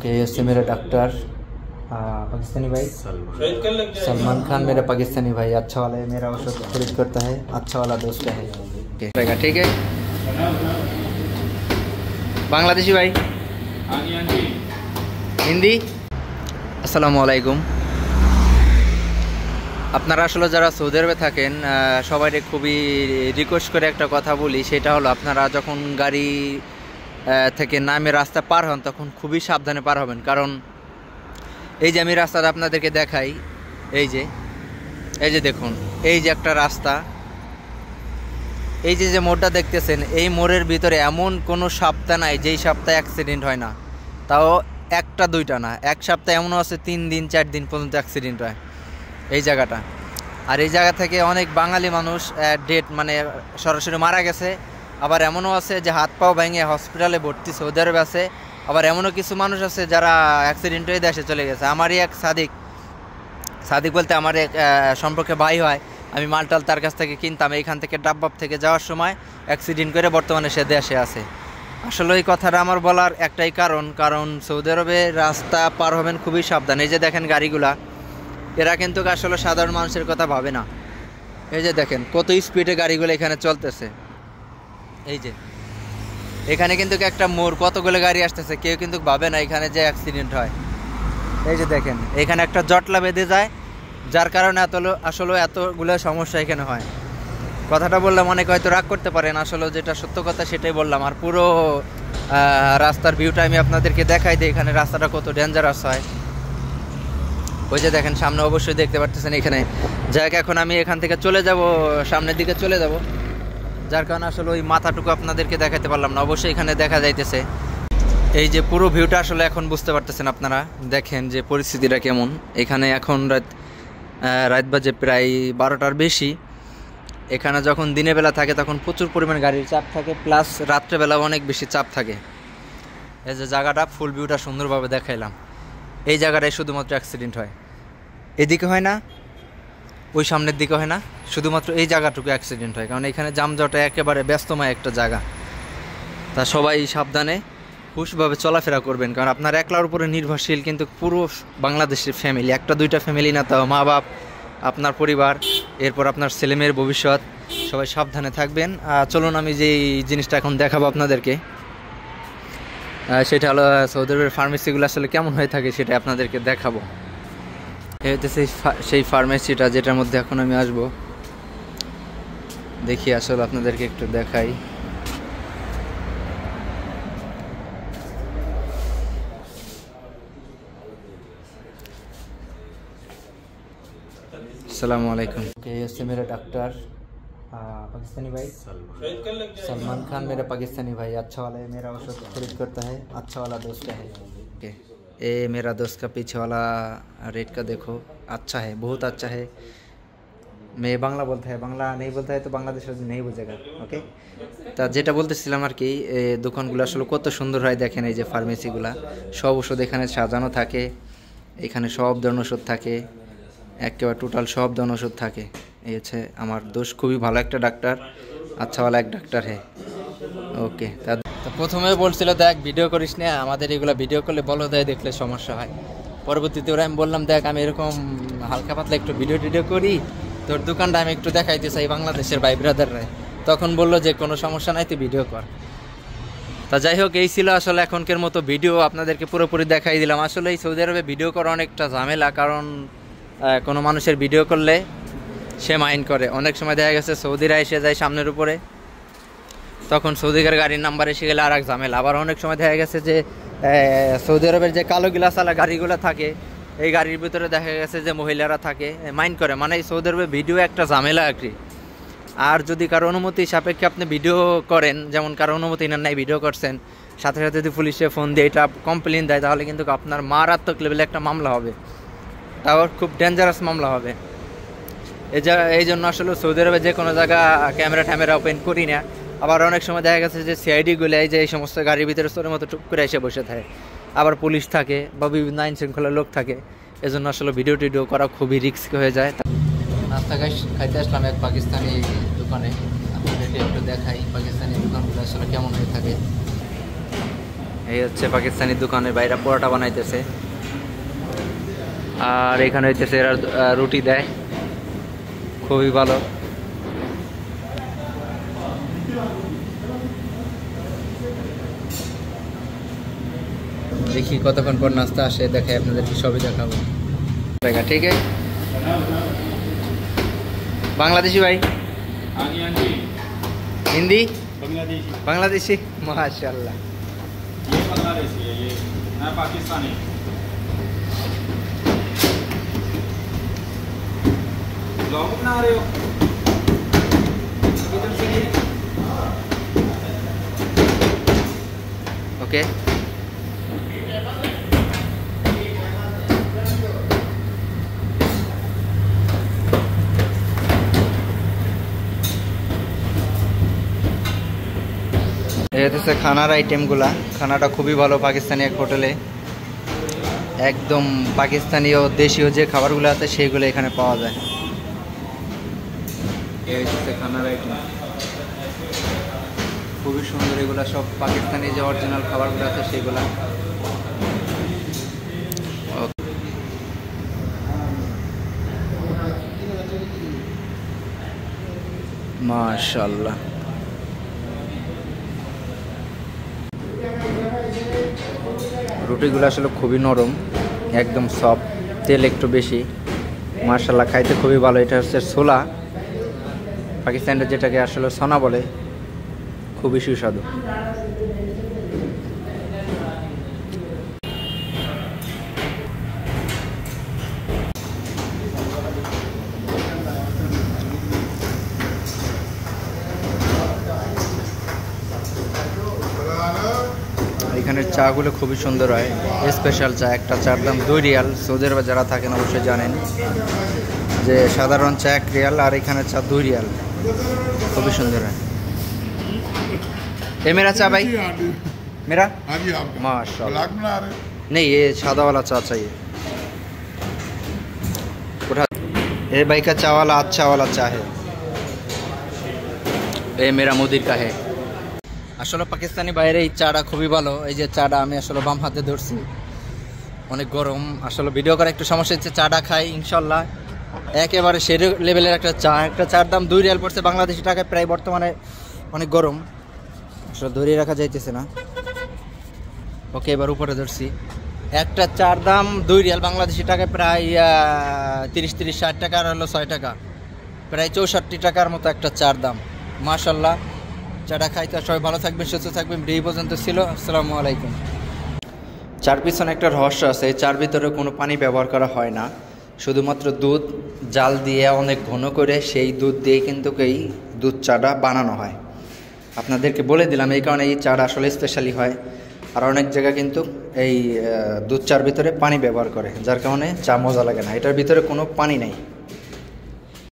ये से मेरा डॉक्टर पाकिस्तानी भाई सलमान खान मेरा पाकिस्तानी भाई अच्छा वाला है, मेरा औषध खरीद करता है, अच्छा वाला दोस्त है। ठीक है बांग्लादेशी भाई हिंदी আসসালামু আলাইকুম। আপনারা আসলে যারা সৌদি আরবে থাকেন সবাই খুবই রিকোয়েস্ট করে একটা কথা বলি, সেটা হলো আপনারা যখন গাড়ি থেকে নামে রাস্তা পার হন তখন খুবই সাবধানে পার হবেন। কারণ এই যে আমি রাস্তাটা আপনাদেরকে দেখাই, এই যে দেখুন, এই যে একটা রাস্তা, এই যে মোড়টা দেখতেছেন, এই মোড়ের ভিতরে এমন কোনো সপ্তাহ নাই যেই সপ্তাহে অ্যাক্সিডেন্ট হয় না। তাও একটা দুইটা না, এক সপ্তাহে এমনও আছে 3 দিন 4 দিন পর্যন্ত অ্যাক্সিডেন্ট হয় এই জায়গাটা। আর এই জায়গা থেকে অনেক বাঙালি মানুষ ডেট মানে সরাসরি মারা গেছে, আবার এমনও আছে যে হাত পাও ভেঙে হসপিটালে ভর্তি সৌদি আরবে আছে। আবার এমনও কিছু মানুষ আছে যারা অ্যাক্সিডেন্ট হয়ে দেশে চলে গেছে। আমারই এক সাদিক বলতে আমার এক সম্পর্কে ভাই হয়, আমি মালটাল তার কাছ থেকে কিনতাম, এইখান থেকে ডাব্বাব থেকে যাওয়ার সময় অ্যাক্সিডেন্ট করে বর্তমানে সে দেশে আছে। আসলে এই কথাটা আমার বলার একটাই কারণ সৌদি আরবে রাস্তা পার হবেন খুবই সাবধান। এই যে দেখেন গাড়িগুলা, এরা কিন্তু আসলে সাধারণ মানুষের কথা ভাবে না। এই যে দেখেন কত স্পিডে গাড়িগুলো এখানে চলতেছে। এই যে এখানে কিন্তু একটা মোড়, কতগুলো গাড়ি আসতেছে, কেউ কিন্তু ভাবে না এখানে যে অ্যাক্সিডেন্ট হয়। এই যে দেখেন এখানে একটা জটলা বেঁধে যায়, যার কারণে আসলে এতগুলো সমস্যা এখানে হয়। কথাটা বললাম অনেকে হয়তো রাগ করতে পারেন, আসলে যেটা সত্য কথা সেটাই বললাম। আর পুরো রাস্তার ভিউটা আমি আপনাদেরকে দেখাই দিই, এখানে রাস্তাটা কত ডেঞ্জারাস হয়। ওই যে দেখেন সামনে অবশ্যই দেখতে পাচ্ছেন এখানে জায়গা। এখন আমি এখান থেকে চলে যাব, সামনের দিকে চলে যাব, যার কারণে আসলে ওই মাথাটুকু আপনাদেরকে দেখাতে পারলাম না। অবশ্যই এখানে দেখা যাইতেছে এই যে পুরো ভিউটা, আসলে এখন বুঝতে পারতেছেন আপনারা। দেখেন যে পরিস্থিতিটা কেমন এখানে। এখন রাত বাজে প্রায় 12টার বেশি। এখানে যখন দিনের বেলা থাকে তখন প্রচুর পরিমাণ গাড়ির চাপ থাকে, প্লাস রাত্রেবেলা অনেক বেশি চাপ থাকে। এই যে জায়গাটা ফুল ভিউটা সুন্দরভাবে দেখাইলাম। এই জায়গাটায় শুধুমাত্র অ্যাক্সিডেন্ট হয়, এদিকে হয় না, ওই সামনের দিকে হয় না, শুধুমাত্র এই জায়গাটুকু অ্যাক্সিডেন্ট হয়। কারণ এখানে যানজটে একেবারে ব্যস্তময় একটা জায়গা। তা সবাই সাবধানে হুশভাবে চলাফেরা করবেন, কারণ আপনার একলার উপরে নির্ভরশীল কিন্তু পুরো বাংলাদেশের ফ্যামিলি, একটা দুইটা ফ্যামিলি না, তাও মা বাপ, আপনার পরিবার, এরপর আপনার ছেলেমেয়ের ভবিষ্যৎ। সবাই সাবধানে থাকবেন। চলুন আমি যে জিনিসটা এখন দেখাবো আপনাদেরকে, সেটা হলো সৌদি আরবের ফার্মেসিগুলো আসলে কেমন হয়ে থাকে সেটা আপনাদেরকে দেখাবো। এই হচ্ছে সেই ফার্মেসিটা যেটার মধ্যে এখন আমি আসবো। দেখি আসলে আপনাদেরকে একটু দেখাই। अस्सलाम वालेकुम। ये से मेरा डॉक्टर पाकिस्तानी भाई सलमान खान मेरा पाकिस्तानी भाई अच्छा वाला है, मेरा औषध खरीद करता है, अच्छा वाला दोस्त है। ये मेरा दोस्त का पीछे वाला रेट का देखो, अच्छा है, बहुत अच्छा है। मैं बांग्ला बोलता है, बांग्ला नहीं बोलता है तो बांग्लादेश नहीं बुझेगा। ओके, তা যেটা বলতেছিলাম আর কি, দোকানগুলো আসলে কত সুন্দর হয় দেখেন। এই যে ফার্মেসিগুলা, সব ওষুধ এখানে সাজানো থাকে, এখানে সব ধরনের ওষুধ থাকে, একেবারে টোটাল সব ধরনের ওষুধ থাকে। এই হচ্ছে আমার দোষ, খুবই ভালো একটা ডাক্তার, আচ্ছাওয়ালা এক ডাক্তার হ্যাঁ। ওকে, তা প্রথমে বলছিল দেখ ভিডিও করিস না, আমাদের এগুলো ভিডিও করলে বলো দেয় দেখলে সমস্যা হয়। পরবর্তীতে ওরা আমি বললাম দেখ আমি এরকম হালকা পাতলা একটু ভিডিও করি, তোর দোকানটা আমি একটু দেখাইতে চাই বাংলাদেশের ভাই ব্রাদাররা। তখন বললো যে কোনো সমস্যা নাই, তুই ভিডিও কর। তা যাই হোক, এই ছিল আসলে এখনকার মতো ভিডিও, আপনাদেরকে পুরোপুরি দেখাই দিলাম। আসলে এই সৌদি আরবে ভিডিও করা অনেকটা ঝামেলা, কারণ কোনো মানুষের ভিডিও করলে সে মাইন্ড করে। অনেক সময় দেখা গেছে সৌদিরা এসে যায় সামনের উপরে, তখন সৌদিকার গাড়ির নাম্বার এসে গেলে আর এক ঝামেলা। আবার অনেক সময় দেখা গেছে যে সৌদি আরবের যে কালো গিলাসালা গাড়িগুলো থাকে, এই গাড়ির ভিতরে দেখা গেছে যে মহিলারা থাকে, মাইন্ড করে। মানে এই সৌদি আরবে ভিডিও একটা ঝামেলা আর কি। আর যদি কারো অনুমতি সাপেক্ষে আপনি ভিডিও করেন, যেমন কারো অনুমতি নেন নাই ভিডিও করছেন, সাথে সাথে যদি পুলিশে ফোন দিয়ে এটা কমপ্লেন দেয়, তাহলে কিন্তু আপনার মারাত্মক লেভেলে একটা মামলা হবে, তাও খুব ডেঞ্জারাস মামলা হবে। এই জন্য আসলে সৌদি আরবে যে কোনো জায়গা ক্যামেরা ওপেন করি না। আবার অনেক সময় দেখা গেছে যে সিআইডিগুলো এই যে এই সমস্ত গাড়ির ভিতরে চোরের মতো টুক করে এসে বসে থাকে, আবার পুলিশ থাকে বা বিভিন্ন আইন শৃঙ্খলার লোক থাকে। এজন্য আসলে ভিডিও করা খুবই রিস্ক হয়ে যায়। নাস্তা খাইতে আসলাম এক পাকিস্তানি দোকানে, আপনাদেরকে একটু দেখাই পাকিস্তানি দোকানগুলো আসলে কেমন হয়ে থাকে। এই হচ্ছে পাকিস্তানি দোকানের বাইরে পরোটা বানাইতেছে, আর এখানে হইতেছে এরা রুটি দেয়, খুবই ভালো। দেখি কতক্ষণ পর নাস্তা আসে, দেখে আপনাদেরকে সবই দেখাবো। দেখা ঠিক আছে। বাংলাদেশি ভাই, हिंदी बांग्लादेशी माशाल्लाह। ये बांग्लादेशी है, ये मैं पाकिस्तानी। ब्लॉग बना रहे हो किधर से? ओके হচ্ছে খানার আইটেমগুলা। খানাটা খুবই ভালো পাকিস্তানি এক হোটেলে, একদম পাকিস্তানি ও দেশীয় যে খাবারগুলো আছে সেইগুলো এখানে পাওয়া যায়। এই হচ্ছে খানার আইটেম, খুবই সুন্দর। এগুলো সব পাকিস্তানি যে অরিজিনাল খাবারগুলো আছে সেগুলা। মাশাআল্লাহ, রুটিগুলো আসলে খুবই নরম, একদম সফট, তেল একটু বেশি। মাশাআল্লাহ, খাইতে খুবই ভালো। এটা হচ্ছে ছোলা, পাকিস্তানের যেটাকে আসলে সোনা বলে, খুবই সুস্বাদু। এখানের চাগুলো খুবই সুন্দর হয়, স্পেশাল চা। একটা চার দাম 2 রিয়াল। সৌদি আরবে যারা থাকেন অবশ্যই জানেন যে সাধারণ চা 1 রিয়াল, আর এখানে চা 2 রিয়াল। খুবই সুন্দর হয়। ये मेरा चाय भाई, मेरा हाँ जी आप माशाल्लाह। ब्लॉग बना रहे हो? नहीं, ये सादा वाला चाय चाहिए। उठा, ये भाई का चाय वाला अच्छा वाला चाय है। ये मेरा मुदिर का है। আসলে পাকিস্তানি বাইরে এই চাটা খুবই ভালো। এই যে চাটা আমি আসলে বাম হাতে ধরছি, অনেক গরম। আসলে ভিডিও করা একটু সমস্যা হচ্ছে। চাটা খাই ইনশাল্লাহ, একেবারে সেই লেভেলের একটা চা। একটা চার দাম 2 রিয়াল পড়ছে বাংলাদেশি টাকায়, প্রায় বর্তমানে অনেক গরম, আসলে ধরিয়ে রাখা যাইতেছে না। ওকে, এবার উপরে ধরছি। একটা চার দাম 2 রিয়াল বাংলাদেশি টাকায় প্রায় 30-60 টাকা, আর হলো 6 টাকা, প্রায় 64 টাকার মতো একটা চার দাম। মাশাল্লাহ, চাটা খাইতে। সবাই ভালো থাকবেন, সুস্থ থাকবেন। এই পর্যন্ত ছিল। আসসালামু আলাইকুম। চার পিছনে একটা রহস্য আছে। এই চার ভিতরে কোনো পানি ব্যবহার করা হয় না, শুধুমাত্র দুধ জাল দিয়ে অনেক ঘন করে সেই দুধ দিয়ে কিন্তু এই দুধ চাটা বানানো হয়। আপনাদেরকে বলে দিলাম, এই কারণে এই চাটা আসলে স্পেশালি হয়। আর অনেক জায়গা কিন্তু এই দুধ চার ভিতরে পানি ব্যবহার করে, যার কারণে চা মজা লাগে না। এটার ভিতরে কোনো পানি নেই।